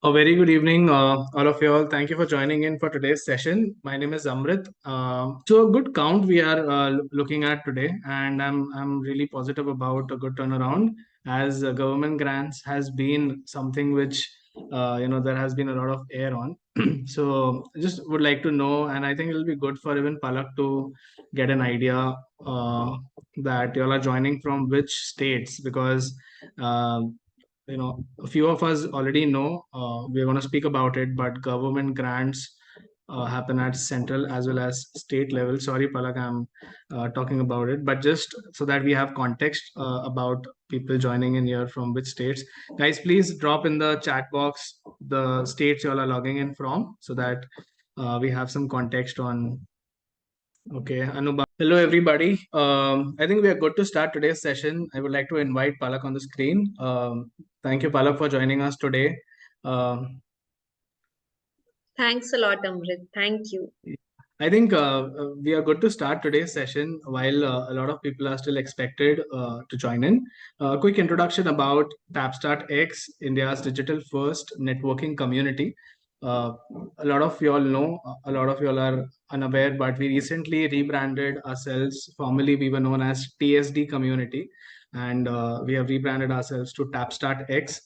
A very good evening, all of you all. Thank you for joining in for today's session. My name is Amrit. So a good count we are looking at today, and I'm really positive about a good turnaround as government grants has been something which there has been a lot of air on. So I just would like to know, and I think it'll be good for even Palak to get an idea that you all are joining from which states because. A few of us already know we're going to speak about it, but government grants happen at central as well as state level. Sorry, Palak, I'm talking about it, but just so that we have context about people joining in here from which states, guys, please drop in the chat box the states you all are logging in from so that we have some context on. Okay, Anubhav. Hello, everybody. I think we are good to start today's session. I would like to invite Palak on the screen. Thank you, Palak, for joining us today. Um, Thanks a lot, Amrit. Thank you. I think we are good to start today's session while a lot of people are still expected to join in. Quick introduction about TapstartX, India's digital first networking community. A lot of you all know, a lot of you all are unaware, but we recently rebranded ourselves. Formerly, we were known as TSD Community, and we have rebranded ourselves to TapstartX.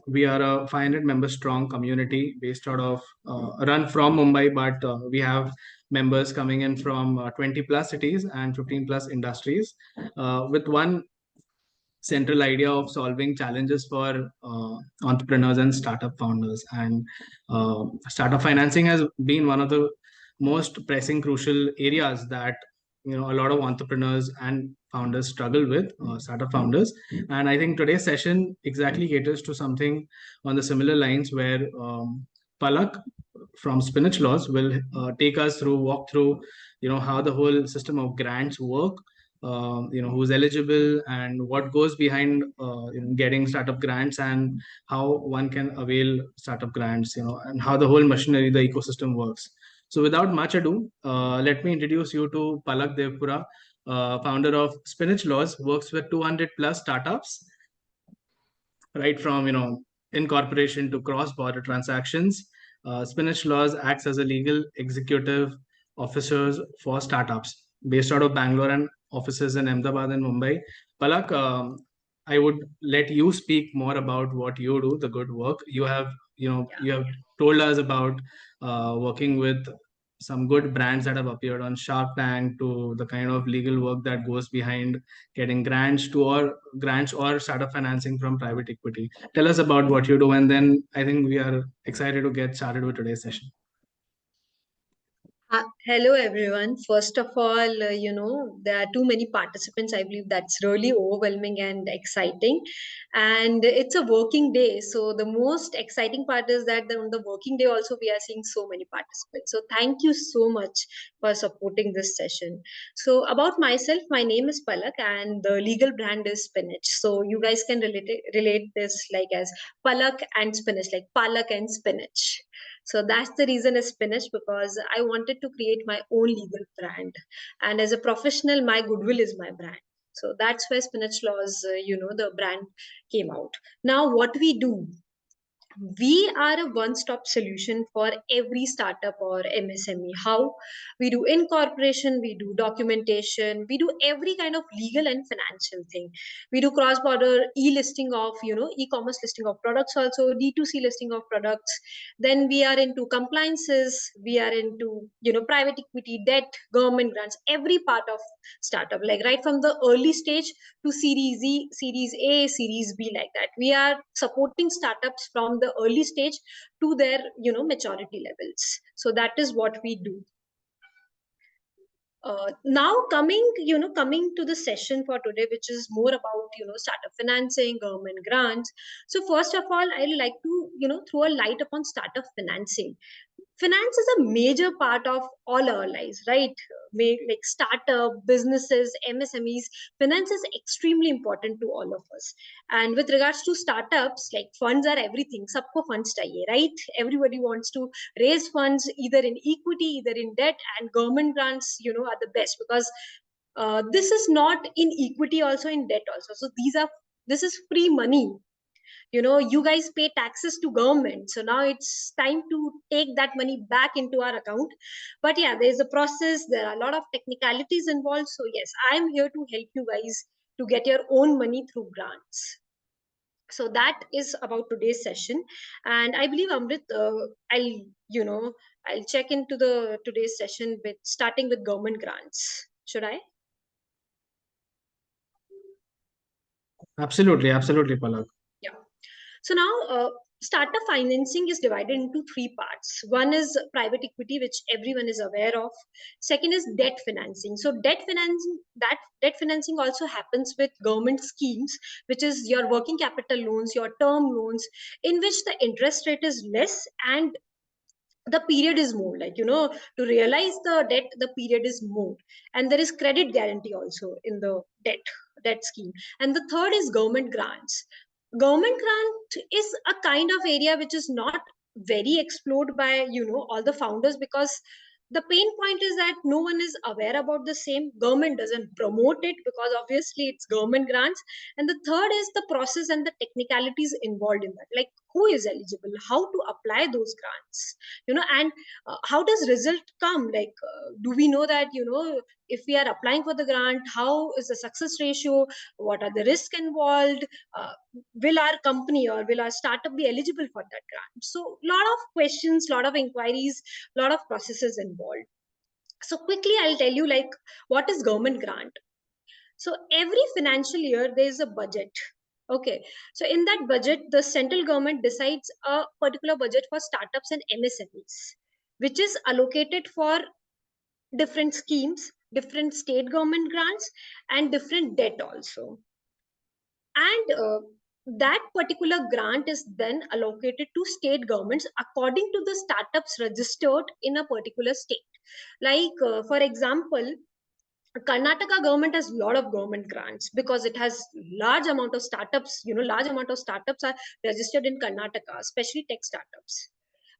We are a 500 member strong community based out of run from Mumbai, but we have members coming in from 20 plus cities and 15 plus industries with one central idea of solving challenges for entrepreneurs and startup founders. And startup financing has been one of the most pressing, crucial areas that a lot of entrepreneurs and founders struggle with, startup founders. And I think today's session exactly caters to something on the similar lines where Palak from Spinach Laws will take us through, walk through, how the whole system of grants work, who's eligible and what goes behind getting startup grants and how one can avail startup grants, and how the whole machinery, the ecosystem works. So without much ado, let me introduce you to Palak Devpura, founder of Spinach Laws, works with 200 plus startups, right from incorporation to cross-border transactions. Spinach Laws acts as a legal executive officers for startups based out of Bangalore and offices in Ahmedabad and Mumbai. Palak, I would let you speak more about what you do, the good work you have. You have told us about working with some good brands that have appeared on Shark Tank to the kind of legal work that goes behind getting grants or startup financing from private equity. Tell us about what you do, and then I think we are excited to get started with today's session. Hello, everyone. First of all, there are too many participants. I believe that's really overwhelming and exciting. And it's a working day. So the most exciting part is that on the working day also, we are seeing so many participants. So thank you so much for supporting this session. So about myself, my name is Palak and the legal brand is Spinach. So you guys can relate this like as Palak and Spinach, like Palak and Spinach. So that's the reason is Spinach, because I wanted to create my own legal brand. And as a professional, my goodwill is my brand. So that's where Spinach Laws, the brand came out. Now, what we do, we are a one-stop solution for every startup or MSME. How? We do incorporation, we do documentation, we do every kind of legal and financial thing. We do cross-border e-listing of, e-commerce listing of products, also D2C listing of products. Then we are into compliances, we are into, private equity, debt, government grants, every part of startup, like right from the early stage to Series E, Series A, Series B, like that. We are supporting startups from the early stage to their, maturity levels. So that is what we do. Now coming to the session for today, which is more about startup financing, government grants. So first of all, I'd like to throw a light upon startup financing. Finance is a major part of all our lives, right? Like startup businesses, MSMEs, finance is extremely important to all of us. And with regards to startups, like funds are everything. Sabko funds chahiye, right? Everybody wants to raise funds either in equity, either in debt, and government grants, are the best, because this is not in equity, also in debt also. So this is free money. You guys pay taxes to government, so now it's time to take that money back into our account. But yeah, there's a process, there are a lot of technicalities involved. So yes, I'm here to help you guys to get your own money through grants. So that is about today's session, and I believe, Amrit, I'll check into the today's session with starting with government grants. Should I? Absolutely, absolutely, Palak. Yeah. So now, startup financing is divided into three parts. One is private equity, which everyone is aware of. Second is debt financing. So debt financing also happens with government schemes, which is your working capital loans, your term loans, in which the interest rate is less and the period is more, to realize the debt, the period is more, and there is credit guarantee also in the debt scheme. And the third is government grants. Government grant is a kind of area which is not very explored by all the founders, because the pain point is that no one is aware about the same. Government doesn't promote it because obviously it's government grants. And the third is the process and the technicalities involved in that, like who is eligible, how to apply those grants, and how does result come, like do we know that if we are applying for the grant, how is the success ratio, what are the risks involved, will our company or will our startup be eligible for that grant? So lot of questions, lot of inquiries, lot of processes involved. So quickly I'll tell you, like, what is government grant. So every financial year there is a budget. Okay, so in that budget the central government decides a particular budget for startups and MSMEs, which is allocated for different schemes, different state government grants, and different debt also. And that particular grant is then allocated to state governments according to the startups registered in a particular state. Like for example, Karnataka government has a lot of government grants because it has large amount of startups. Large amount of startups are registered in Karnataka, especially tech startups.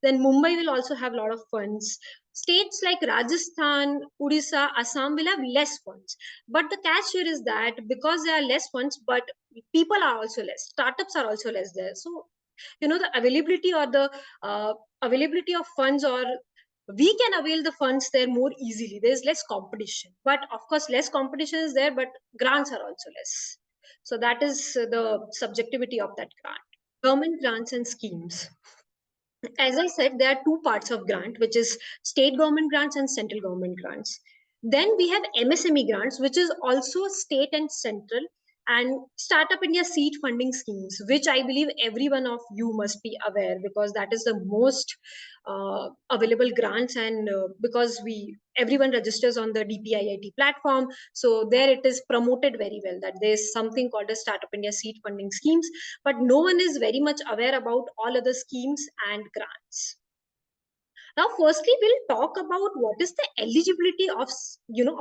Then Mumbai will also have a lot of funds. States like Rajasthan, Odisha, Assam will have less funds. But the catch here is that because there are less funds, but people are also less, startups are also less there. So the availability or the availability of funds, or we can avail the funds there more easily. There's less competition, but of course less competition is there, but grants are also less. So that is the subjectivity of that grant. Government grants and schemes, as I said, there are two parts of grant, which is state government grants and central government grants. Then we have MSME grants, which is also state and central, and Startup India seed funding schemes, which I believe every one of you must be aware, because that is the most available grants, and because we everyone registers on the DPIIT platform, so there it is promoted very well that there's something called a Startup India seed funding schemes, but no one is very much aware about all other schemes and grants. Now firstly we'll talk about what is the eligibility of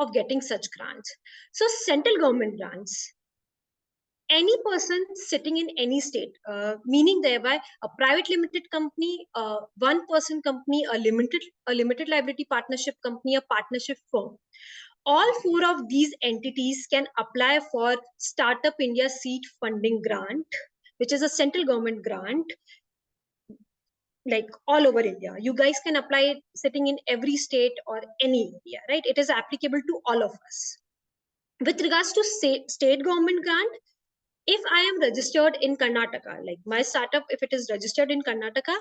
of getting such grants. So central government grants, any person sitting in any state, meaning thereby a private limited company, a one person company, a limited liability partnership company, a partnership firm, all four of these entities can apply for Startup India seed funding grant, which is a central government grant, like all over India. You guys can apply it sitting in every state or any area, right? It is applicable to all of us. With regards to state government grant, if I am registered in Karnataka, like my startup, if it is registered in Karnataka,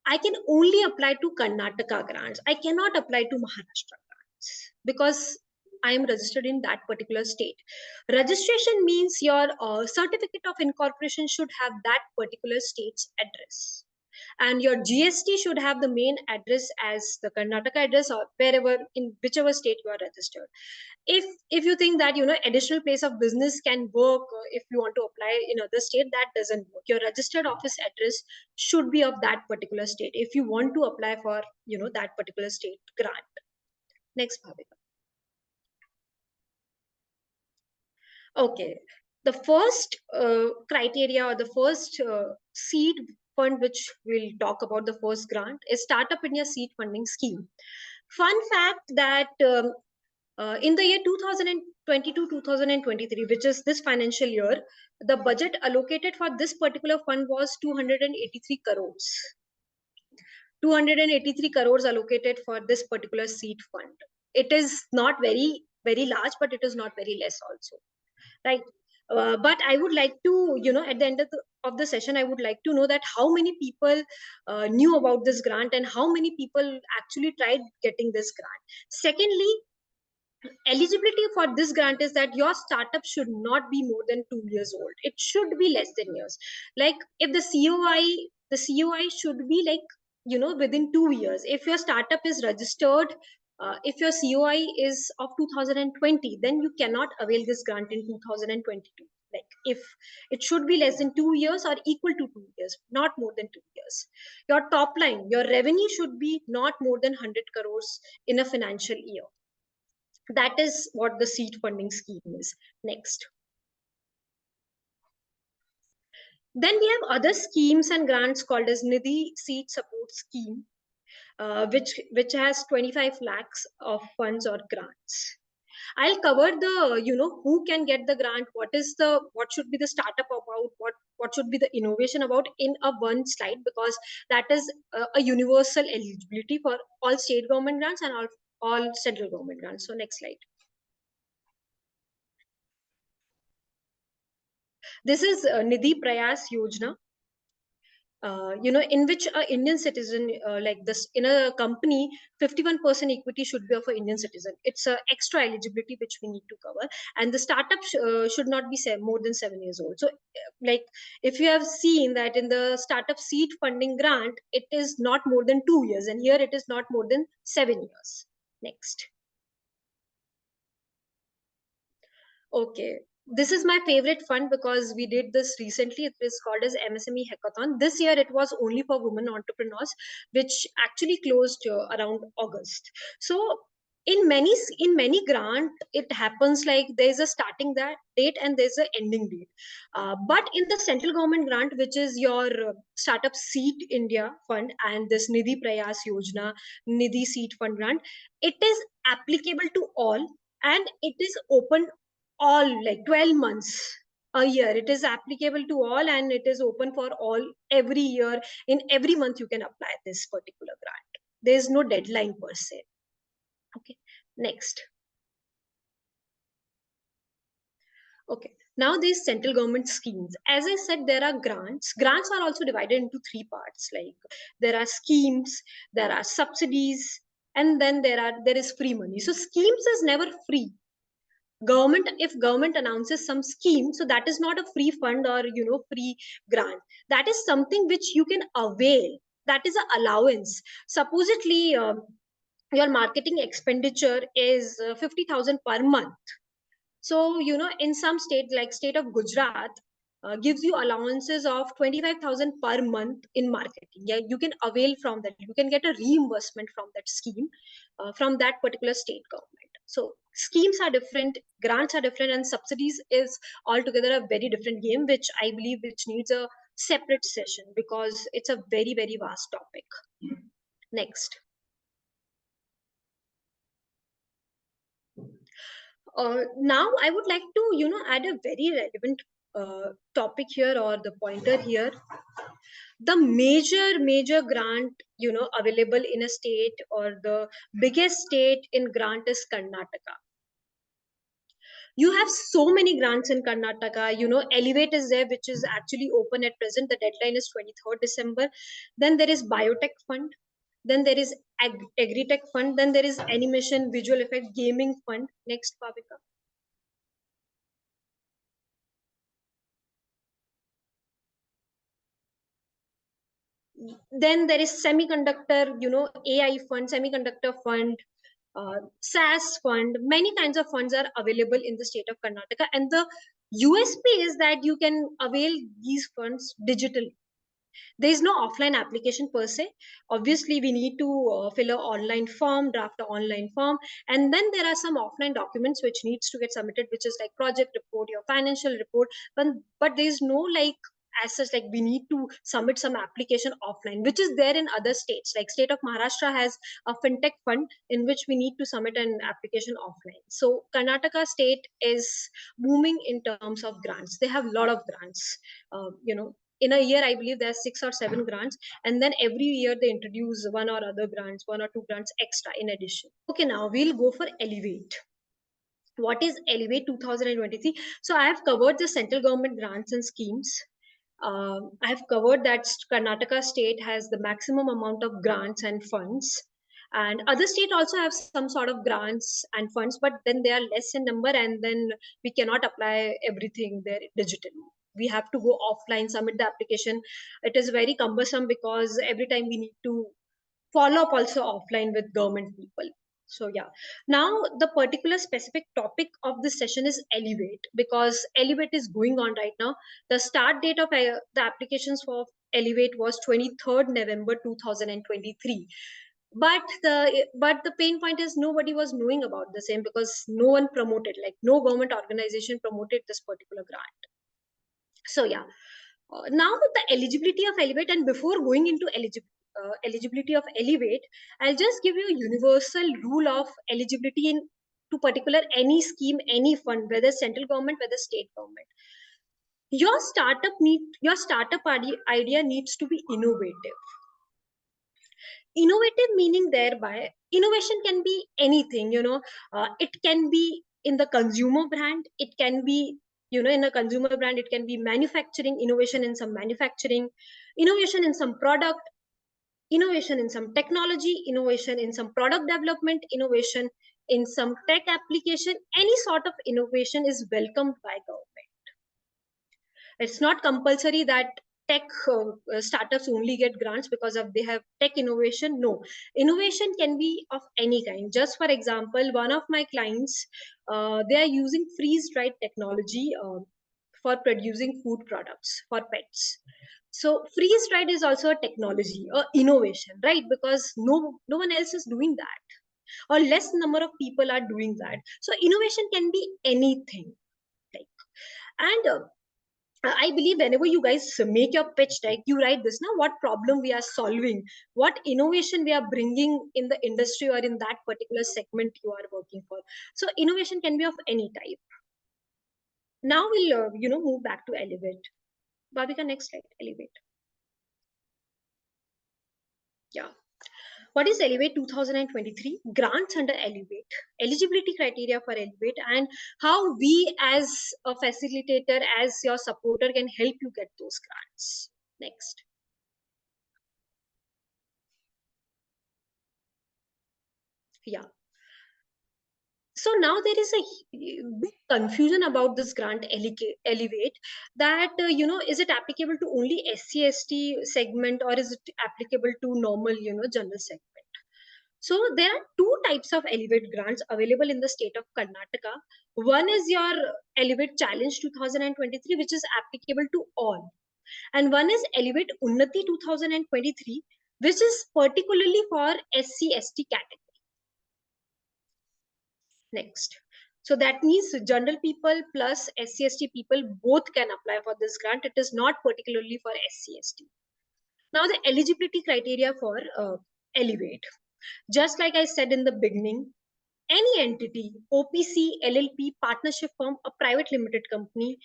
I can only apply to Karnataka grants. I cannot apply to Maharashtra grants because I am registered in that particular state. Registration means your certificate of incorporation should have that particular state's address, and your GST should have the main address as the Karnataka address, or wherever in whichever state you are registered. If you think that additional place of business can work, if you want to apply in other state, that doesn't work. Your registered office address should be of that particular state if you want to apply for that particular state grant. Next, Bhavika. Okay, the first criteria, or the first seed fund which we'll talk about, the first grant, is Startup India seed funding scheme. Fun fact that In the year 2022-2023, which is this financial year, the budget allocated for this particular fund was 283 crores. 283 crores allocated for this particular seed fund. It is not very large, but it is not very less also, right? But I would like to, at the end of the session, I would like to know that how many people knew about this grant and how many people actually tried getting this grant. Secondly, eligibility for this grant is that your startup should not be more than 2 years old. It should be less than years. Like if the COI should be like, within 2 years. If your startup is registered, if your COI is of 2020, then you cannot avail this grant in 2022. Like if it should be less than 2 years or equal to 2 years, not more than 2 years. Your top line, your revenue should be not more than 100 crores in a financial year. That is what the seed funding scheme is. Next. Then we have other schemes and grants called as Nidhi Seed Support Scheme, which has 25 lakhs of funds or grants. I'll cover the, who can get the grant, what should be the startup about, what should be the innovation about in a one slide, because that is a universal eligibility for all state government grants and all central government grants. So next slide. This is Nidhi Prayas Yojana, in which a Indian citizen, like this, in a company, 51% equity should be of an Indian citizen. It's a extra eligibility which we need to cover, and the startup should not be more than 7 years old. So, like if you have seen that in the startup seed funding grant, it is not more than 2 years, and here it is not more than 7 years. Next. Okay. This is my favorite fund because we did this recently. It is called as MSME Hackathon. This year it was only for women entrepreneurs, which actually closed around August. So in many grant, it happens like there's a starting that date and there's an ending date. But in the central government grant, which is your Startup Seed India Fund and this Nidhi Prayas Yojana, Nidhi Seed Fund grant, it is applicable to all, and it is open all, like 12 months a year. It is applicable to all, and it is open for all. Every year, in every month you can apply this particular grant. There is no deadline per se. Okay, next. Okay, now these central government schemes, as I said, there are grants are also divided into three parts. Like there are schemes, there are subsidies, and then there is free money. So schemes is never free. If government announces some scheme, so that is not a free fund or free grant. That is something which you can avail. That is an allowance. Supposedly your marketing expenditure is 50,000 per month. So in some state, like state of Gujarat, gives you allowances of 25,000 per month in marketing. Yeah, you can avail from that. You can get a reimbursement from that scheme, from that particular state government. So schemes are different, grants are different, and subsidies is altogether a very different game, which I believe which needs a separate session because it's a very, very vast topic. Next. Now I would like to add a very relevant topic here, or the pointer here. The major grant available in a state, or the biggest state in grant, is Karnataka. You have so many grants in Karnataka. Elevate is there, which is actually open at present. The deadline is 23rd December. Then there is Biotech Fund. Then there is Agritech Fund. Then there is Animation, Visual Effect, Gaming Fund. Next, Pavika. Then there is Semiconductor, AI Fund, Semiconductor Fund, SAS fund. Many kinds of funds are available in the state of Karnataka, and the USP is that you can avail these funds digitally. There is no offline application per se. Obviously, we need to fill an online form, draft an online form, and then there are some offline documents which needs to get submitted, which is like project report, your financial report. But there is no like as such, like we need to submit some application offline, which is there in other states. Like state of Maharashtra has a fintech fund in which we need to submit an application offline. So Karnataka state is booming in terms of grants. They have a lot of grants. In a year, I believe there's 6 or 7 grants, and then every year they introduce one or other grants, 1 or 2 grants extra in addition. Okay, now we'll go for Elevate. What is Elevate 2023? So I have covered the central government grants and schemes. I have covered that Karnataka state has the maximum amount of grants and funds, and other state also have some sort of grants and funds, but then they are less in number, and then we cannot apply everything there digitally. We have to go offline, submit the application. It is very cumbersome because every time we need to follow up also offline with government people. So yeah, now the particular specific topic of this session is Elevate, because Elevate is going on right now. The start date of the applications for Elevate was 23rd November 2023, but the pain point is nobody was knowing about the same, because no one promoted, like no government organization promoted this particular grant. So yeah, now the eligibility of Elevate, and before going into eligibility of Elevate, I'll just give you a universal rule of eligibility in to particular any scheme, any fund, whether central government, whether state government. Your startup idea needs to be innovative. Innovative meaning thereby, innovation can be anything. It can be in the consumer brand. It can be, in a consumer brand, it can be manufacturing, innovation in some manufacturing, innovation in some product, innovation in some technology, innovation in some product development, innovation in some tech application. Any sort of innovation is welcomed by government. It's not compulsory that tech startups only get grants because of they have tech innovation. No, innovation can be of any kind. Just for example, one of my clients, they are using freeze dried technology for producing food products for pets. So freeze dried is also a technology, a innovation, right? Because no one else is doing that, or less number of people are doing that. So innovation can be anything. Like, and I believe whenever you guys make your pitch deck, you write this now: what problem we are solving, what innovation we are bringing in the industry or in that particular segment you are working for. So innovation can be of any type. Now we'll move back to Elevate. Bhavika, next slide. Elevate. Yeah. What is Elevate 2023? Grants under Elevate, eligibility criteria for Elevate, and how we as a facilitator, as your supporter, can help you get those grants. Next. Yeah. So now there is a big confusion about this grant Elevate, that is it applicable to only SC/ST segment, or is it applicable to normal general segment? So there are two types of Elevate grants available in the state of Karnataka. One is your Elevate Challenge 2023, which is applicable to all, and one is Elevate Unnati 2023, which is particularly for SC/ST category. Next. So that means general people plus SC/ST people both can apply for this grant. It is not particularly for SC/ST. Now the eligibility criteria for Elevate. Just like I said in the beginning, any entity, OPC, LLP, partnership firm, a private limited company,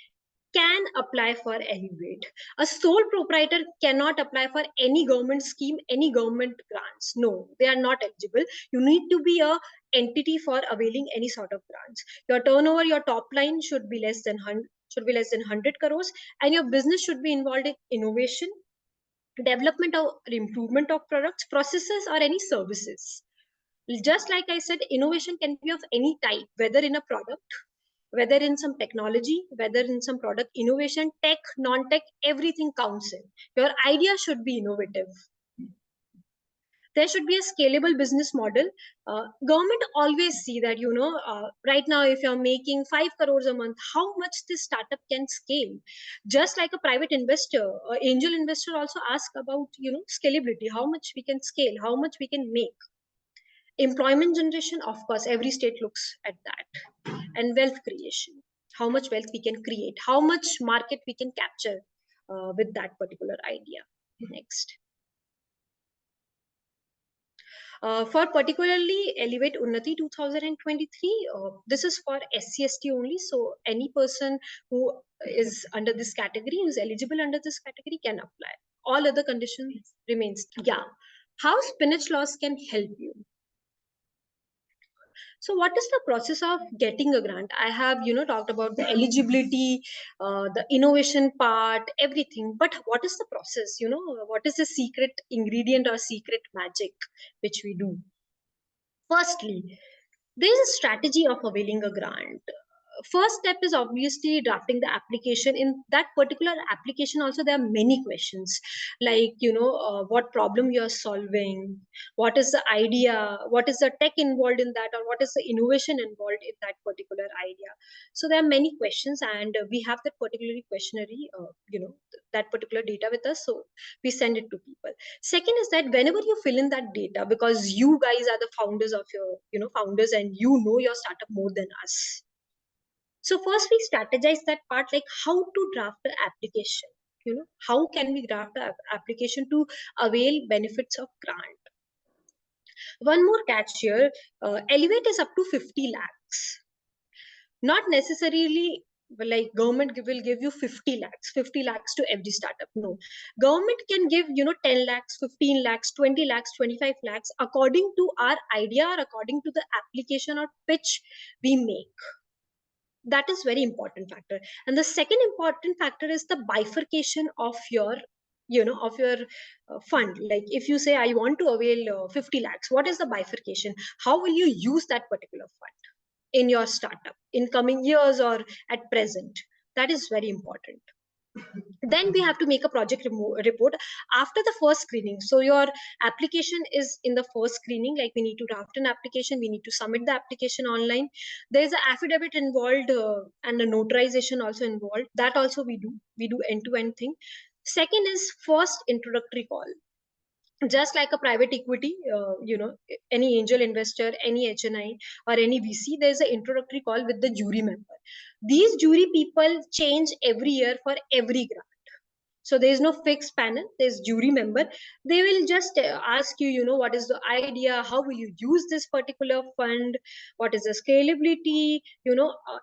can apply for Elevate. A sole proprietor cannot apply for any government scheme, any government grants. No, they are not eligible. You need to be a entity for availing any sort of grants. Your turnover, your top line should be less than 100 crores, and your business should be involved in innovation, development or improvement of products, processes, or any services. Just like I said, innovation can be of any type, whether in a product, whether in some technology, whether in some product innovation, tech, non-tech, everything counts in. Your idea should be innovative. There should be a scalable business model. Government always see that, right now, if you're making 5 crores a month, how much this startup can scale. Just like a private investor, angel investor also ask about, scalability, how much we can scale, how much we can make. Employment generation, of course, every state looks at that. And wealth creation, how much wealth we can create, how much market we can capture, with that particular idea. Next. For particularly Elevate Unnati 2023, this is for SC/ST only. So any person who is under this category, who is eligible under this category, can apply. All other conditions remains. Yeah. How Spinach laws can help you? So what is the process of getting a grant? I have, talked about the eligibility, the innovation part, everything. But what is the process? What is the secret ingredient or secret magic which we do? Firstly, there is a strategy of availing a grant. First step is obviously drafting the application. In that particular application also there are many questions, like what problem you are solving, what is the idea, what is the tech involved in that, or what is the innovation involved in that particular idea. So there are many questions, and we have that particular questionnaire, that particular data with us, so we send it to people. Second is that whenever you fill in that data, because you guys are the founders of your founders, and your startup more than us. So first we strategize that part, like how to draft the application. How can we draft the application to avail benefits of grant? One more catch here, Elevate is up to 50 lakhs. Not necessarily like government will give you 50 lakhs to every startup. No, government can give 10 lakhs, 15 lakhs, 20 lakhs, 25 lakhs according to our idea or according to the application or pitch we make. That is very important factor. And the second important factor is the bifurcation of your fund. Like if you say I want to avail 50 lakhs, what is the bifurcation? How will you use that particular fund in your startup in coming years or at present? That is very important. Then we have to make a project report after the first screening. So your application is in the first screening, like we need to draft an application, we need to submit the application online. There is an affidavit involved, and a notarization also involved. That also we do end-to-end thing. Second is first introductory call. Just like a private equity, any angel investor, any HNI, or any VC, there's an introductory call with the jury member. These jury people change every year for every grant. So there is no fixed panel, there's jury member. They will just ask you, what is the idea, how will you use this particular fund, what is the scalability,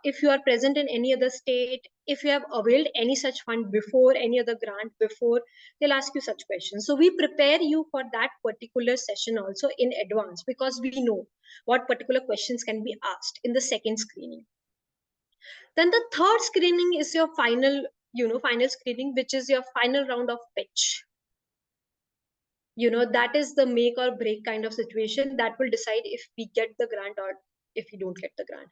if you are present in any other state, if you have availed any such fund before, any other grant before. They'll ask you such questions. So we prepare you for that particular session also in advance, because we know what particular questions can be asked in the second screening. Then the third screening is your final screening, which is your final round of pitch. That is the make or break kind of situation that will decide if we get the grant or if we don't get the grant.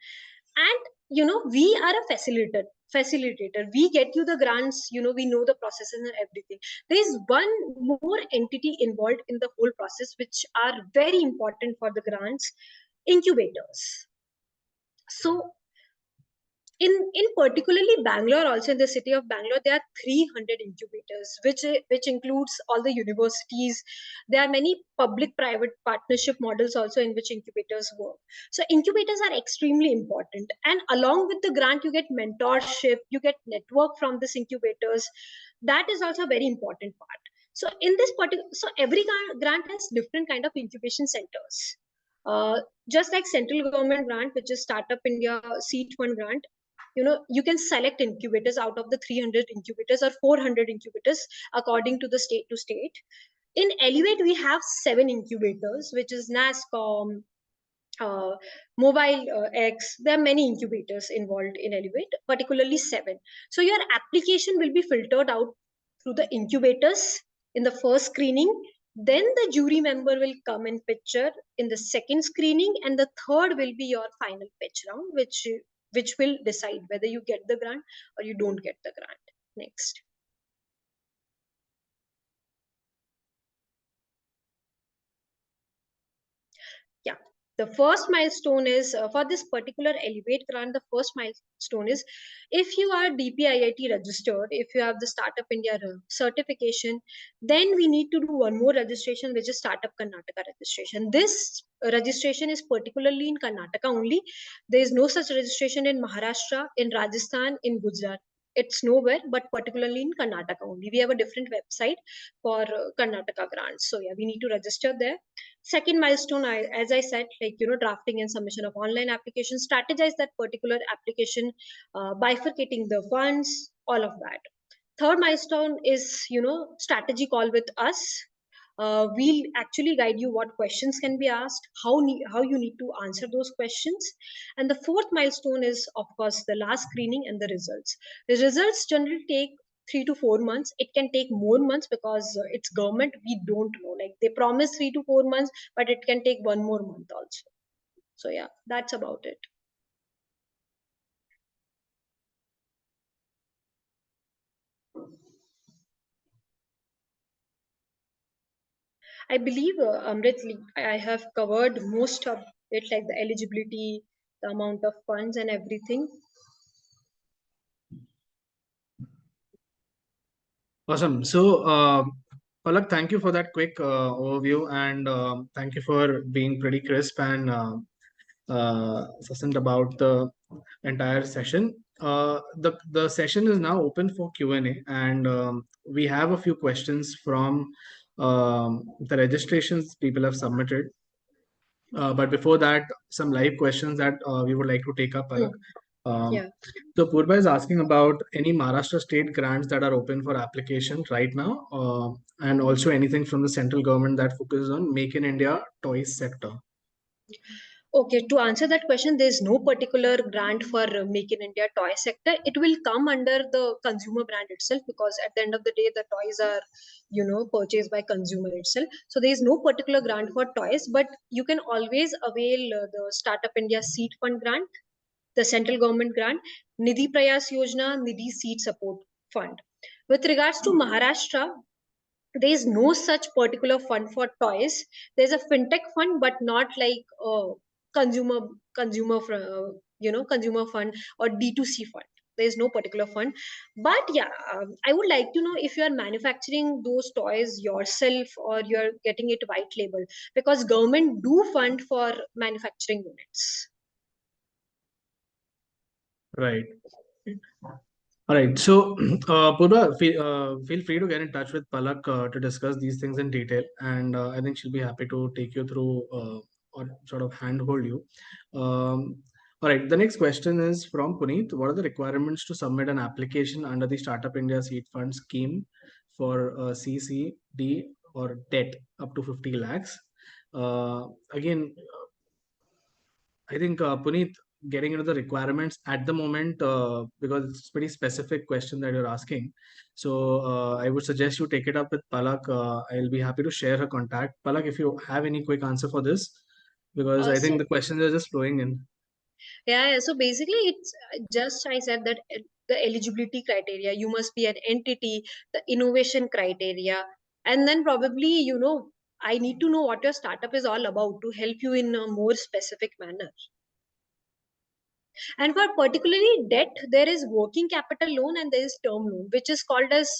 And we are a facilitator. We get you the grants, we know the processes and everything. There is one more entity involved in the whole process which are very important for the grants: incubators. So in particularly Bangalore, also in the city of Bangalore, there are 300 incubators, which includes all the universities. There are many public private partnership models also in which incubators work. So incubators are extremely important, and along with the grant you get mentorship, you get network from these incubators. That is also a very important part. So in this particular, so every grant has different kind of incubation centers. Just like central government grant, which is Startup India seed fund grant, you can select incubators out of the 300 incubators or 400 incubators according to the state to state. In Elevate we have 7 incubators, which is NASCOM, Mobile X. There are many incubators involved in Elevate, particularly 7. So your application will be filtered out through the incubators in the first screening. Then the jury member will come in picture in the second screening, and the third will be your final pitch round, which will decide whether you get the grant or you don't get the grant. Next. Yeah. The first milestone is for this particular Elevate grant. The first milestone is if you are DPIIT registered, if you have the Startup India certification, then we need to do one more registration, which is Startup Karnataka registration. This registration is particularly in Karnataka only. There is no such registration in Maharashtra, in Rajasthan, in Gujarat. it's nowhere, but particularly in Karnataka only. We have a different website for Karnataka grants. So yeah, we need to register there. Second milestone, as I said, like, drafting and submission of online application, strategize that particular application, bifurcating the funds, all of that. Third milestone is, strategy call with us. We'll actually guide you what questions can be asked, how you need to answer those questions. And the fourth milestone is, of course, the last screening and the results. The results generally take 3 to 4 months. It can take more months because it's government. We don't know. Like, they promise 3 to 4 months, but it can take one more month also. So yeah, that's about it. I believe, Amrit, I have covered most of it, like the eligibility, the amount of funds, and everything. Awesome. So, Palak, thank you for that quick overview, and thank you for being pretty crisp and succinct about the entire session. The session is now open for Q&A, and we have a few questions from the registrations people have submitted. But before that, some live questions that we would like to take up, Palak. Hmm. Um, Yeah. so Purba is asking about any Maharashtra state grants that are open for application right now, and also anything from the central government that focuses on Make in India toys sector. Okay, to answer that question, there is no particular grant for Make in India toy sector. It will come under the consumer brand itself, because at the end of the day, the toys are, purchased by consumer itself. So there is no particular grant for toys, but you can always avail the Startup India Seed Fund grant, the central government grant, Nidhi Prayas Yojana, Nidhi Seed Support Fund. With regards to Maharashtra, there is no such particular fund for toys. There's a fintech fund, but not like consumer consumer fund or D2C fund. There is no particular fund. But yeah, I would like to know if you are manufacturing those toys yourself or you're getting it white label, because government do fund for manufacturing units. Right. All right. So, Purva, feel free to get in touch with Palak to discuss these things in detail, and I think she'll be happy to take you through or sort of handhold you. Um, all right. The next question is from Puneet. What are the requirements to submit an application under the Startup India Seed Fund scheme for CCD or debt up to 50 lakhs? Again, I think Puneet, getting into the requirements at the moment, because it's pretty specific question that you're asking. So I would suggest you take it up with Palak. I'll be happy to share her contact. Palak, if you have any quick answer for this, because I think So the questions are just flowing in. yeah, so basically, it's just I said that the eligibility criteria, you must be an entity, the innovation criteria, and then probably, I need to know what your startup is all about to help you in a more specific manner. And for particularly debt, there is working capital loan and there is term loan, which is called as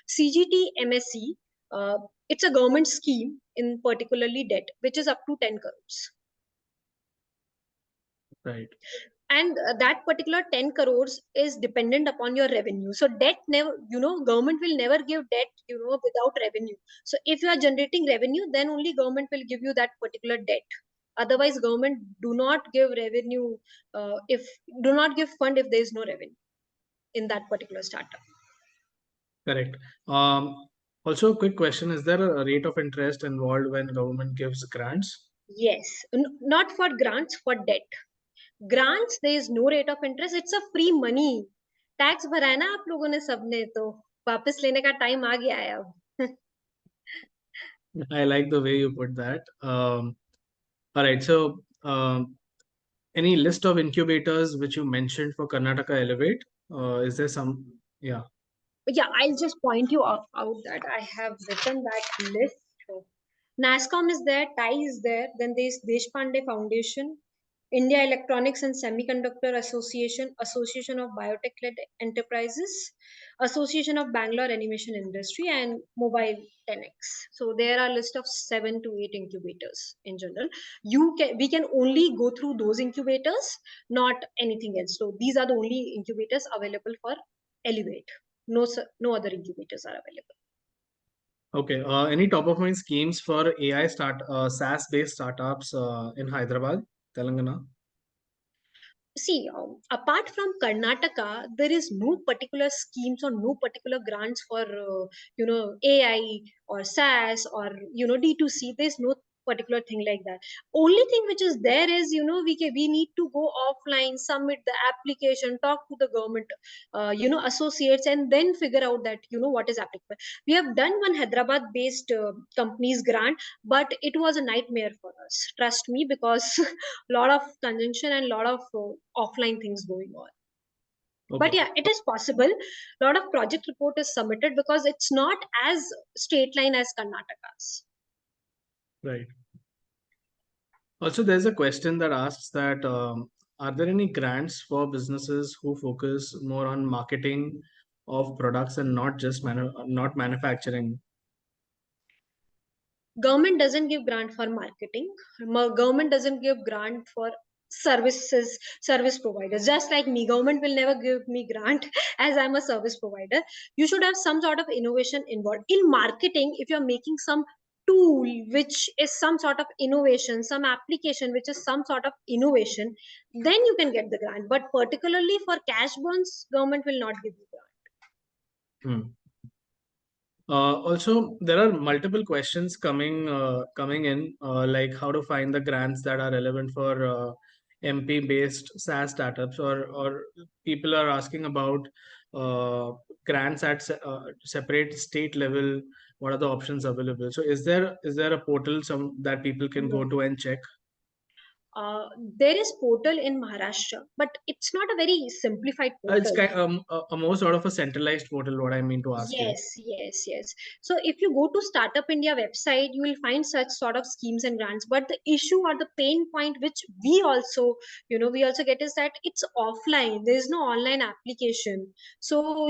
CGT MSE. It's a government scheme in particularly debt, which is up to 10 crores. Right. And that particular 10 crores is dependent upon your revenue. So debt never, government will never give debt, without revenue. So if you are generating revenue, then only government will give you that particular debt. Otherwise, government do not give revenue, if do not give fund if there is no revenue in that particular startup. Correct. Also, a quick question: is there a rate of interest involved when government gives grants? Yes, not for grants, for debt. Grants, there is no rate of interest. It's a free money. Tax भरा है ना आप लोगों ने सबने, तो वापस लेने का टाइम आ गया है अब. I like the way you put that. All right. So, any list of incubators which you mentioned for Karnataka Elevate? Is there some? Yeah. But yeah, I'll just point you out that I have written that list. NASCOM is there, TIE is there, then there's Deshpande Foundation, India Electronics and Semiconductor Association, Association of Biotech-led Enterprises, Association of Bangalore Animation Industry, and Mobile 10X. So there are a list of 7 to 8 incubators in general. We can only go through those incubators, not anything else. So these are the only incubators available for elevate. No other incubators are available. Okay. Any top of mind schemes for AI SaaS based startups in Hyderabad, Telangana? See, apart from Karnataka, there is no particular schemes or no particular grants for AI or SaaS or D2C. There's no particular thing like that. Only thing which is there is we need to go offline, submit the application, talk to the government associates, and then figure out that what is applicable. We have done one Hyderabad based companies grant, but it was a nightmare for us. Trust me, because lot of conjunction and lot of offline things going on. But Okay. yeah, it is possible. A lot of project report is submitted because it's not as straight line as Karnataka's. Right. Also, there's a question that asks that are there any grants for businesses who focus more on marketing of products and not just not manufacturing? Government doesn't give grant for marketing. Government doesn't give grant for service providers. Just like me, government will never give me grant as I'm a service provider. You should have some sort of innovation involved in marketing. If you're making some tool which is some sort of innovation, some application which is some sort of innovation, then you can get the grant. But particularly for cash bonds, government will not give you grant. Hmm. Also, there are multiple questions coming in, like how to find the grants that are relevant for MP-based SaaS startups, or people are asking about uh, grants at separate state level. What are the options available? So, is there a portal some that people can go No. to and check? There is portal in Maharashtra, but it's not a very simplified It's portal. kind a more sort of a centralized portal. What I mean to ask you. Yes. So if you go to Startup India website, you will find such sort of schemes and grants. But the issue or the pain point which we also get is that it's offline. There is no online application. So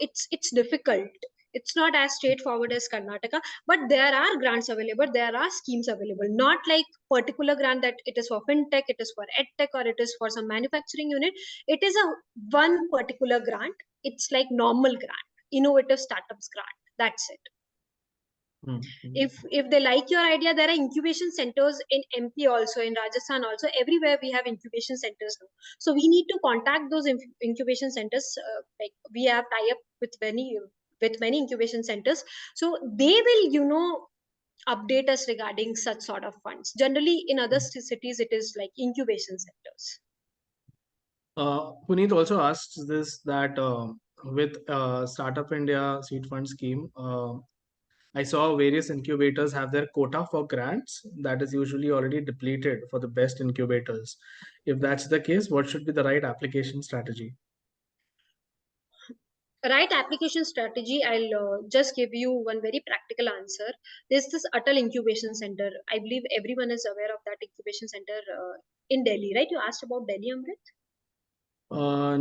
it's difficult. It's not as straightforward as Karnataka, but there are grants available. There are schemes available. Not like particular grant that it is for fintech, it is for edtech, or it is for some manufacturing unit. It is a one particular grant. It's like normal grant, innovative startups grant. That's it. Hmm. Hmm. If they like your idea, there are incubation centers in MP also, in Rajasthan also. Everywhere we have incubation centers now. So we need to contact those incubation centers. Like we have tie up with many incubation centers. So they will update us regarding such sort of funds. Generally, in other cities, it is like incubation centers. Puneet also asks this that with Startup India Seed Fund scheme, I saw various incubators have their quota for grants that is usually already depleted for the best incubators. If that's the case, what should be the right application strategy? Right application strategy, I'll just give you one very practical answer. There's this Atal Incubation Center. I believe everyone is aware of that incubation center in Delhi, right? You asked about Delhi, Amrit?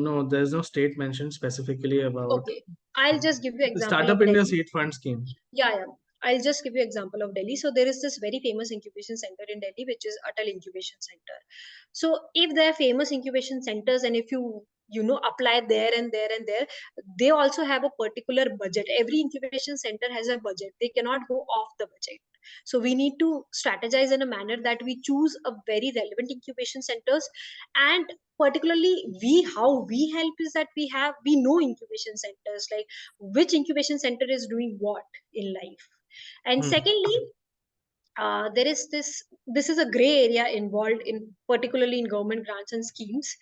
No, there's no state mentioned specifically about Okay, I'll just give you the example Startup of India Delhi. Seed Fund scheme. Yeah. I'll just give you example of Delhi. So there is this very famous incubation center in Delhi, which is Atal Incubation Center. So if there are famous incubation centers, and if you apply there and there and there, they also have a particular budget. Every incubation center has a budget. They cannot go off the budget. So we need to strategize in a manner that we choose a very relevant incubation centers, and particularly how we help is that we know incubation centers, like which incubation center is doing what in life. And Hmm. secondly, there is this is a gray area involved in, particularly in government grants and schemes.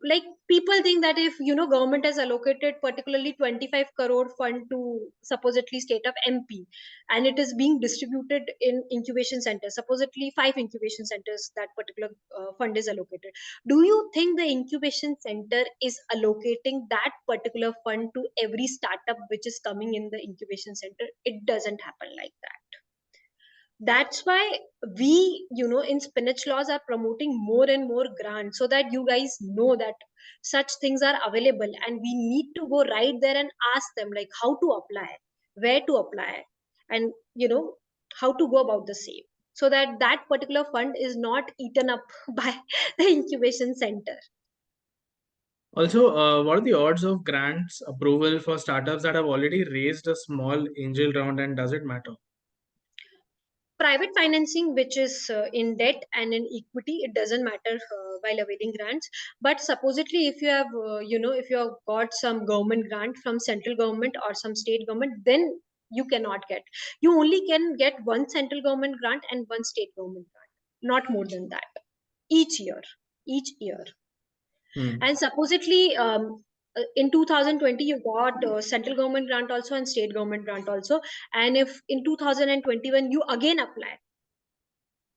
Like people think that if government has allocated particularly 25 crore fund to supposedly state of MP, and it is being distributed in incubation centers, supposedly 5 incubation centers, that particular fund is allocated. Do you think the incubation center is allocating that particular fund to every startup which is coming in the incubation center? It doesn't happen like that. That's why we in Spinach laws are promoting more and more grants, so that you guys know that such things are available, and we need to go right there and ask them like how to apply, where to apply, and how to go about the same, so that that particular fund is not eaten up by the incubation center. Also, what are the odds of grants approval for startups that have already raised a small angel round, and does it matter? Private financing, which is in debt and in equity, it doesn't matter while availing grants. But supposedly, if you have, if you have got some government grant from central government or some state government, then you cannot get. You only can get one central government grant and one state government grant, not more than that, each year, each year. Hmm. And supposedly, in 2020, you got central government grant also and state government grant also. And if in 2021 you again apply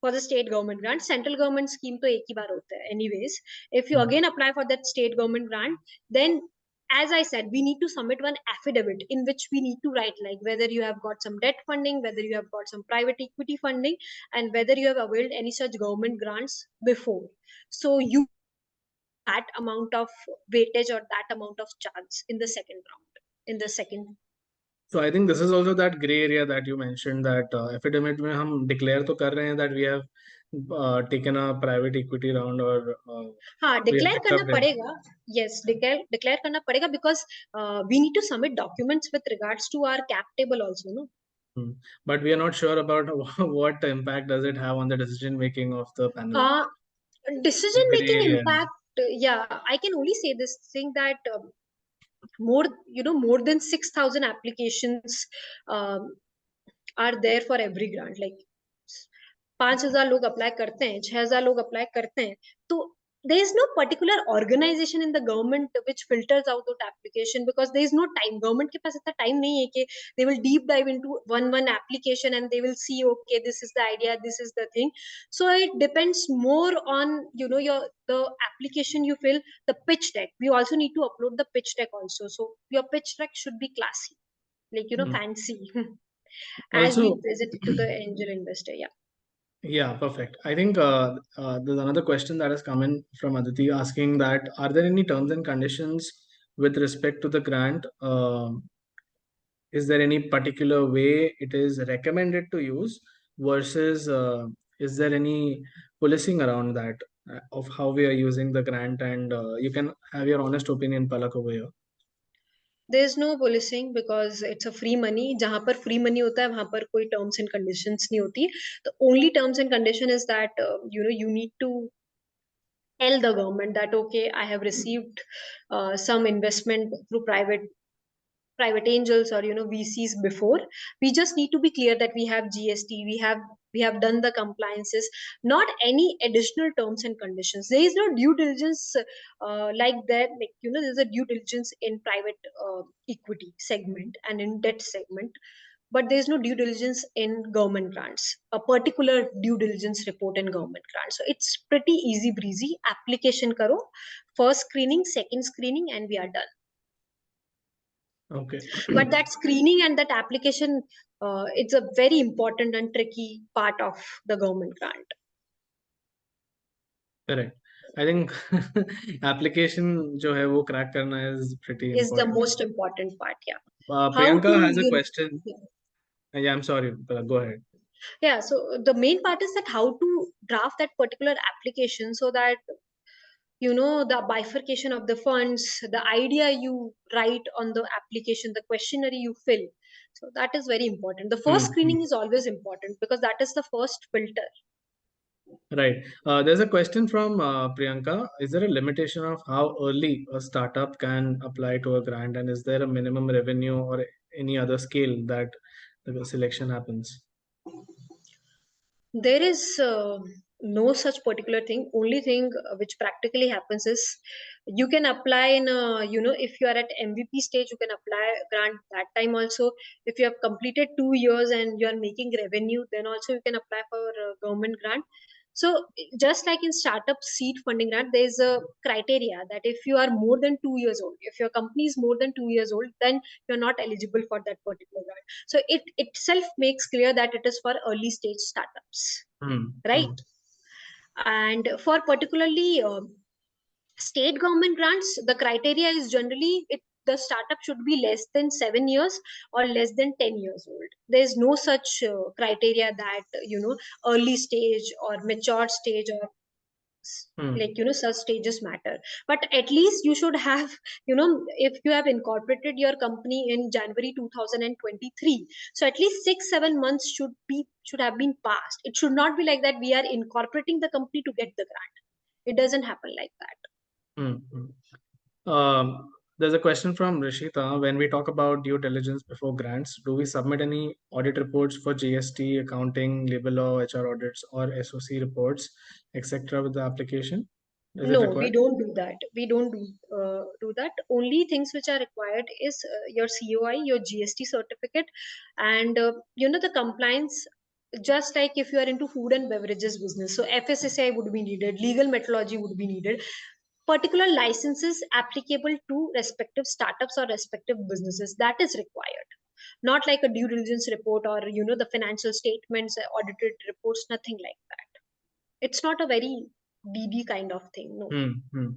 for the state government grant, central government scheme to ek hi baar hota hai anyways. If you Hmm. again apply for that state government grant, then as I said, we need to submit one affidavit in which we need to write like whether you have got some debt funding, whether you have got some private equity funding, and whether you have availed any such government grants before. So you that amount of weightage or that amount of chance in the second round, in the second. So I think this is also that gray area that you mentioned, that affidavit में हम declare तो कर रहे हैं that we have taken a private equity round, or हाँ, we have declare picked करना up debt. पड़ेगा. Yes, declare करना पड़ेगा because we need to submit documents with regards to our cap table also, no? Hmm. But we are not sure about what impact does it have on the decision making of the panel. uh, Decision Gray making area. impact, yeah, I can only say this thing that more, more than 6,000 applications um, are there for every grant. Like 5,000 लोग apply करते हैं, 6,000 लोग apply करते हैं. तो there is no particular organization in the government which filters out that application, because there is no time. Government के पास इतना time नहीं है कि they will deep dive into one application and they will see, okay, this is the idea, this is the thing. So it depends more on, your the application you fill. The pitch deck, we also need to upload the pitch deck also. So your pitch deck should be classy, like, Hmm. fancy, as we Also, present it to the angel investor. Yeah. yeah, perfect. I think there's another question that has come in from Aditi asking that are there any terms and conditions with respect to the grant? Is there any particular way it is recommended to use versus is there any policing around that of how we are using the grant? And you can have your honest opinion, Palak, over here. There's no policing because it's a free money. जहां पर free money होता है वहां पर कोई terms and conditions नहीं होती. The only terms and condition is that you need to tell the government that, okay, I have received some investment through private angels or VCs before. We just need to be clear that we have GST, we have done the compliances, not any additional terms and conditions. There is no due diligence like that. Like, there's a due diligence in private equity segment and in debt segment, but there is no due diligence in government grants, a particular due diligence report in government grants. So it's pretty easy breezy. Application karo, first screening, second screening, and we are done. Okay. But that screening and that application, it's a very important and tricky part of the government grant. Correct. I think application जो है वो crack करना is pretty Is the important. most important part. Yeah. How Priyanka to has a question. Yeah, I'm sorry. Go ahead. Yeah, so the main part is that how to draft that particular application so that the bifurcation of the funds, the idea you write on the application, the questionnaire you fill. So that is very important. The first Hmm. screening is always important because that is the first filter. Right. There's a question from Priyanka. Is there a limitation of how early a startup can apply to a grant, and is there a minimum revenue or any other scale that the selection happens? There is no such particular thing. Only thing which practically happens is you can apply in if you are at MVP stage, you can apply grant that time also. If you have completed 2 years and you are making revenue, then also you can apply for government grant. So just like in startup seed funding grant, there is a criteria that if you are more than 2 years old, if your company is more than 2 years old, then you're not eligible for that particular grant. So it itself makes clear that it is for early stage startups, Hmm. Hmm. right? And for particularly state government grants, the criteria is generally the startup should be less than 7 years or less than 10 years old. There is no such criteria that early stage or mature stage or like such stages matter, but at least you should have if you have incorporated your company in January 2023, so at least 6 7 months should have been passed. It should not be like that we are incorporating the company to get the grant. It doesn't happen like that. There's a question from Rishita. When we talk about due diligence before grants, do we submit any audit reports for GST, accounting, labor law, HR audits, or SOC reports, etc. with the application? Is it No, we required? don't do that. We don't do that. Only things which are required is your COI, your GST certificate, and the compliance. Just like if you are into food and beverages business, so FSSAI would be needed, legal methodology would be needed, particular licenses applicable to respective startups or respective businesses, that is required. Not like a due diligence report or the financial statements, audited reports, nothing like that. It's not a very DD kind of thing. No. Hmm.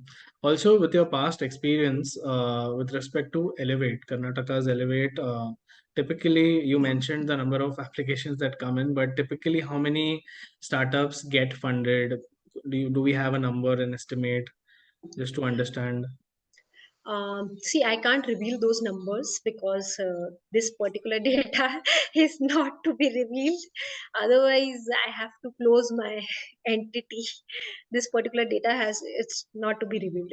Also, with your past experience with respect to Elevate, Karnataka's Elevate, typically you mentioned the number of applications that come in, but typically how many startups get funded? Do we have a number, an estimate, just to understand? See, I can't reveal those numbers because this particular data is not to be revealed. Otherwise, I have to close my entity. This particular data it's not to be revealed.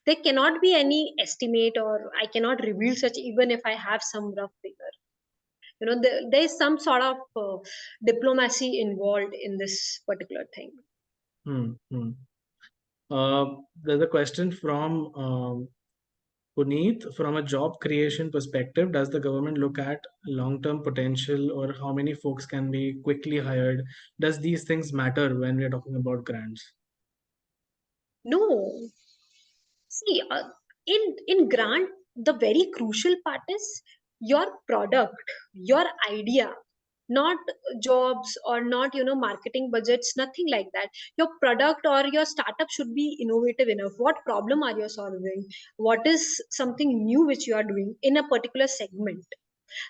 There cannot be any estimate, or I cannot reveal such even if I have some rough figure. There is some sort of diplomacy involved in this particular thing. Hmm. There's a question from Puneet. From a job creation perspective, does the government look at long-term potential or how many folks can be quickly hired? Does these things matter when we're talking about grants? No, see, in grant, the very crucial part is your product, your idea, not jobs or not marketing budgets, nothing like that. Your product or your startup should be innovative enough. What problem are you solving? What is something new which you are doing in a particular segment?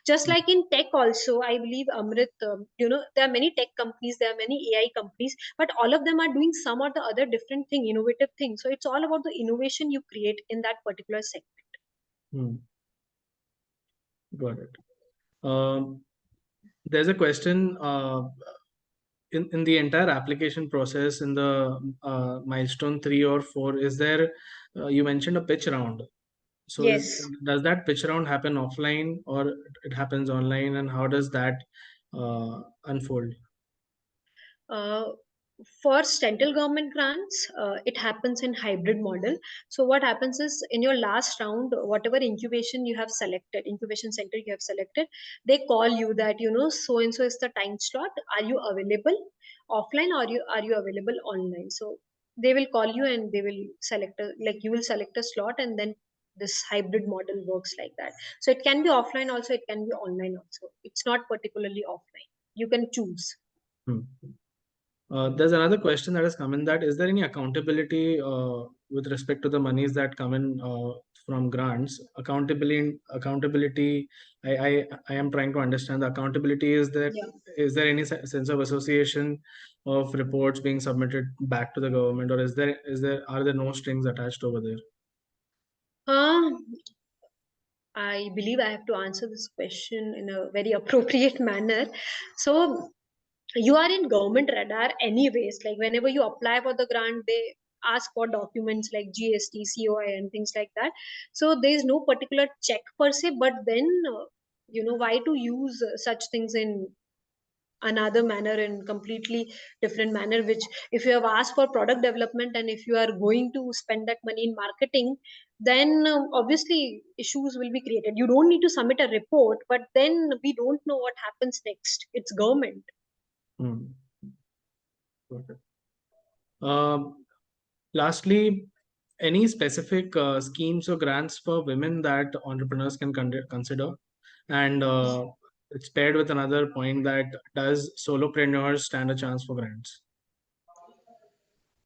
Just like in tech also, I believe, Amrit, there are many tech companies, there are many AI companies, but all of them are doing some or the other different thing, innovative thing. So it's all about the innovation you create in that particular segment. Hmm, got it. There's a question in the entire application process in the milestone 3 or 4. Is there, you mentioned a pitch round. So Yes. does that pitch round happen offline or it happens online, and how does that unfold? uh, for central government grants, it happens in hybrid model. So what happens is, in your last round, whatever incubation center you have selected, they call you that so and so is the time slot. Are you available offline, or are you available online? So they will call you and they will like you will select a slot, and then this hybrid model works like that. So it can be offline also, it can be online also. It's not particularly offline. You can choose. Hmm. There's another question that has come in, that is there any accountability with respect to the monies that come in from grants? Accountability. I am trying to understand the accountability. Yeah. Is there any sense of association of reports being submitted back to the government, or are there no strings attached over there? Um, I believe I have to answer this question in a very appropriate manner. So, you are in government radar anyways. Like whenever you apply for the grant, they ask for documents like GST, COI, and things like that. So, there is no particular check per se, but then, why to use such things in another manner, in completely different manner, which if you have asked for product development and if you are going to spend that money in marketing, then obviously issues will be created. You don't need to submit a report, but then we don't know what happens next. It's government. Hmm. Got it. Lastly, any specific schemes or grants for women that entrepreneurs can consider? And it's paired with another point, that does solopreneurs stand a chance for grants?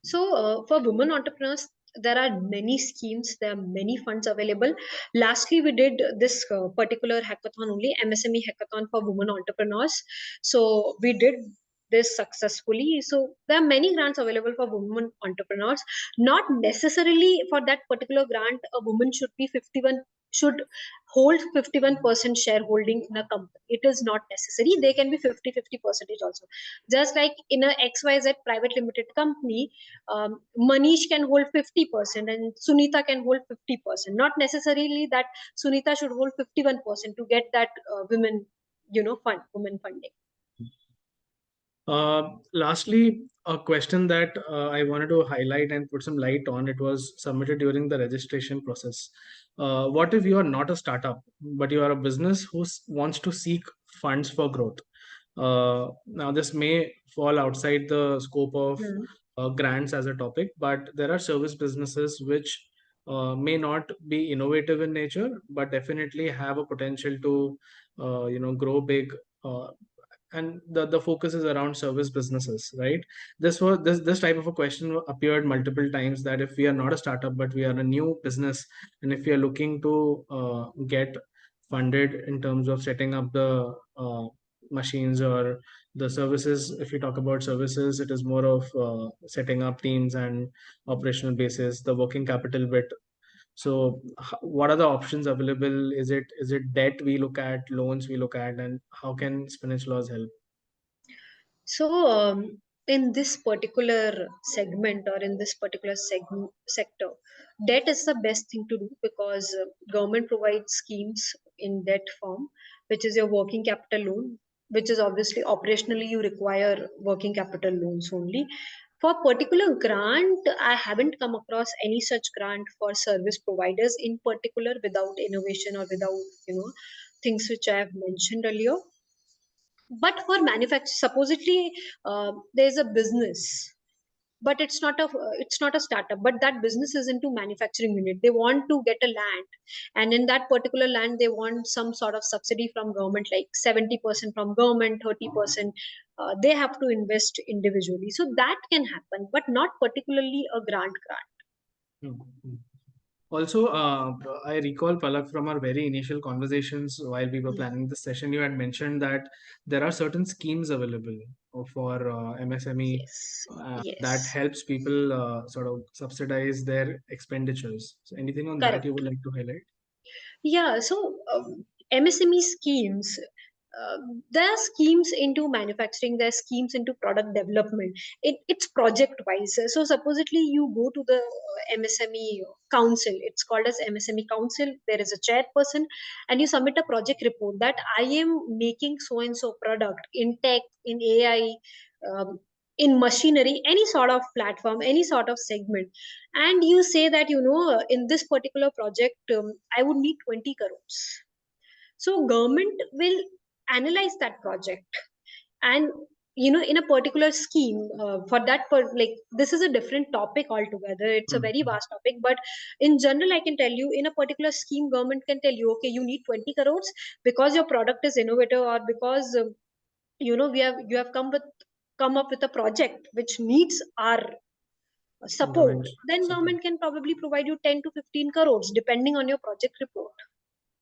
So for women entrepreneurs, there are many schemes, there are many funds available. Lastly, we did this particular hackathon only, MSME hackathon for women entrepreneurs. So we did this successfully. So there are many grants available for women entrepreneurs. Not necessarily for that particular grant a woman should hold 51% shareholding in a company. It is not necessary. They can be 50-50 percentage also. Just like in a XYZ private limited company, Manish can hold 50% and Sunita can hold 50%. Not necessarily that Sunita should hold 51% to get that women funding. Lastly, a question that I wanted to highlight and put some light on, it was submitted during the registration process. What if you are not a startup, but you are a business who wants to seek funds for growth? Now, this may fall outside the scope of Hmm. grants as a topic, but there are service businesses which may not be innovative in nature, but definitely have a potential to, grow big. And the focus is around service businesses, right? This type of a question appeared multiple times, that if we are not a startup but we are a new business, and if we are looking to get funded in terms of setting up the machines or the services. If you talk about services, it is more of setting up teams and operational basis, the working capital bit. So what are the options available? Is it debt we look at, loans we look at, and how can Spinach laws help? So, in this particular segment or in this particular sector, debt is the best thing to do because government provides schemes in debt form, which is your working capital loan, which is obviously operationally you require working capital loans only. For particular grant, I haven't come across any such grant for service providers in particular without innovation or without things which I have mentioned earlier. But for manufacture, supposedly there's a business, but it's not a startup, but that business is into manufacturing unit. They want to get a land, and in that particular land they want some sort of subsidy from government, like 70% from government, 30% they have to invest individually. So that can happen, but not particularly a grant. Mhm. Also, I recall, Palak, from our very initial conversations while we were Mm. planning this session, you had mentioned that there are certain schemes available for MSME Yes, that yes, helps people sort of subsidize their expenditures. So anything on that you correct. would like to highlight? Yeah, so MSME schemes, there are schemes into manufacturing, there are schemes into product development. It's project wise. So supposedly you go to the MSME council, it's called as MSME council. There is a chairperson, and you submit a project report that I am making so and so product in tech, in AI, um, in machinery, any sort of platform, any sort of segment, and you say that in this particular project I would need 20 crores. So government will analyze that project, and in a particular scheme for that like this is a different topic altogether. It's a very Mhm. vast topic, but in general I can tell you, in a particular scheme government can tell you, okay, you need 20 crores because your product is innovative, or because you have come up with a project which needs our support. Intervention Then support. government can probably provide you 10 to 15 crores depending on your project report.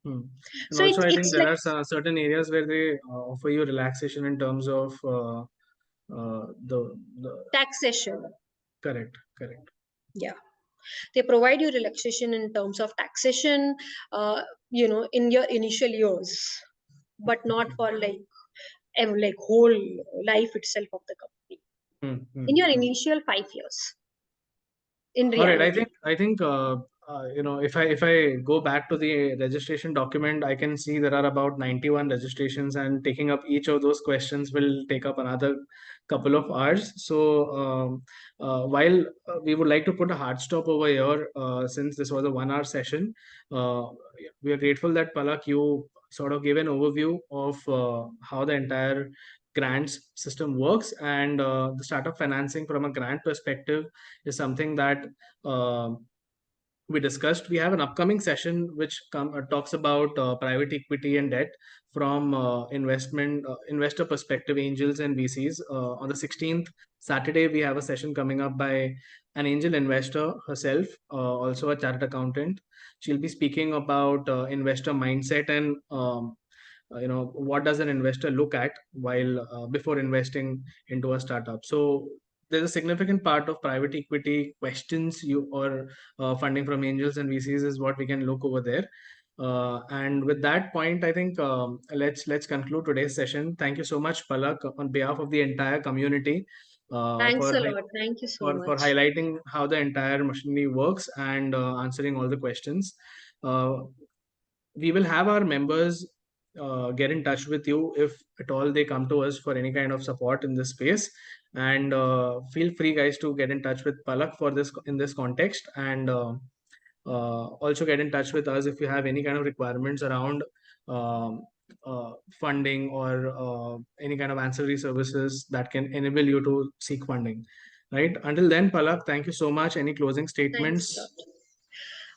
Hmm. And So also, it's I think it's there like are certain areas where they offer you relaxation in terms of the taxation. correct, correct. Yeah, they provide you relaxation in terms of taxation, in your initial years, but not for like whole life itself of the company. Hmm, hmm, In your hmm. initial 5 years, in All right, I reality. think if I go back to the registration document, I can see there are about 91 registrations, and taking up each of those questions will take up another couple of hours. So while we would like to put a hard stop over here, since this was a 1 hour session, uh, we are grateful that Palak, you sort of gave an overview of how the entire grants system works, and the startup financing from a grant perspective is something that um we discussed. We have an upcoming session which talks about private equity and debt from investor perspective, angels and VCs. On the 16th, Saturday, we have a session coming up by an angel investor herself, also a chartered accountant. She'll be speaking about investor mindset and what does an investor look at while before investing into a startup. So there's a significant part of private equity questions you or funding from angels and VCs is what we can look over there. And with that point, I think let's conclude today's session. Thank you so much, Palak, on behalf of the entire community, Thanks a lot. Thank you so for much. highlighting how the entire machinery works and answering all the questions. Uh, we will have our members get in touch with you if at all they come to us for any kind of support in this space. And feel free, guys, to get in touch with Palak for this in this context, and also get in touch with us if you have any kind of requirements around um, funding or any kind of ancillary services that can enable you to seek funding. Right. Until then, Palak, thank you so much. Any closing Thanks a statements?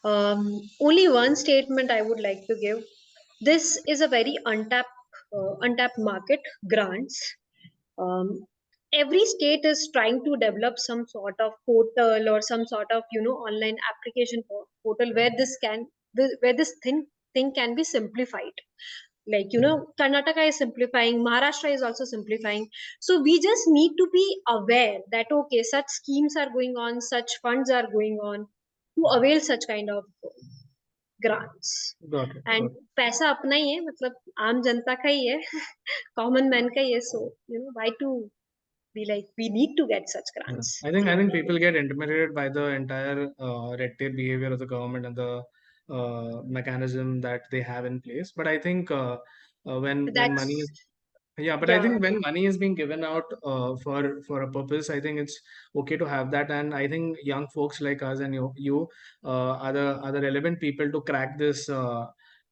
lot. Only one statement I would like to give. This is a very untapped market. Grants. Um, every state is trying to develop some sort of portal or some sort of online application portal where where this thing can be simplified. Like Karnataka is simplifying, Maharashtra is also simplifying. So we just need to be aware that okay, such schemes are going on, such funds are going on to avail such kind of grants. Got it. And Got it. पैसा अपना ही है, मतलब आम जनता का ही है, common man का ही है. So why to be like we need to get such Yeah. grants. I think people get intimidated by the entire red tape behavior of the government and the mechanism that they have in place. But I think when money is, That's yeah, but I yeah. think when money is being given out for a purpose, I think it's okay to have that. And I think young folks like us and you are the relevant people to crack this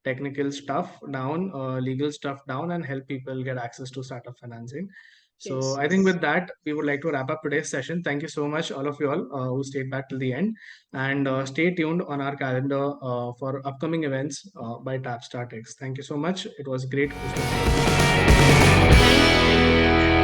technical stuff down, legal stuff down, and help people get access to startup financing. So Yes, I think yes. with that, we would like to wrap up today's session. Thank you so much, all of you all who stayed back till the end, and stay tuned on our calendar for upcoming events by TapstartX. Thank you so much. It was great hosting. Thank you.